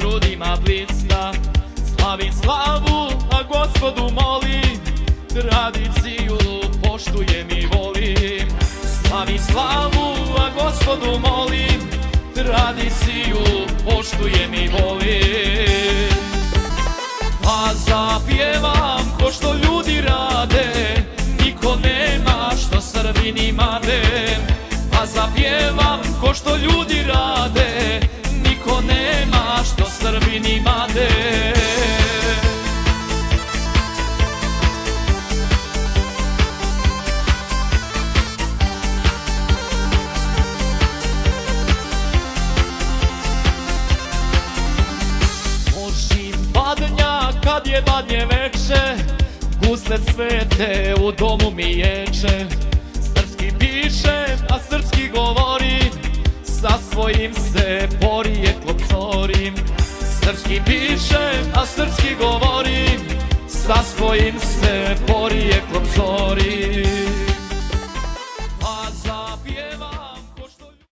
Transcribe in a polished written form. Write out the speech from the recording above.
grudima blista. Slavim slavu, a Gospodu molim, tradiciju poštujem i volim. Slavim slavu, a Gospodu molim, tradiciju poštujem i volim. Pa zapjevam ko što ljudi rade, niko nema što Srbini made. Pa zapjevam ko što ljudi rade, niko nema što Srbini made. Kad je badnje veče, gusle cvete u domu miječe. Srpski pišem, a srpski govorim, sa svojim se porijeklom zorim. Srpski pišem, a srpski govorim, sa svojim se porijeklom zorim.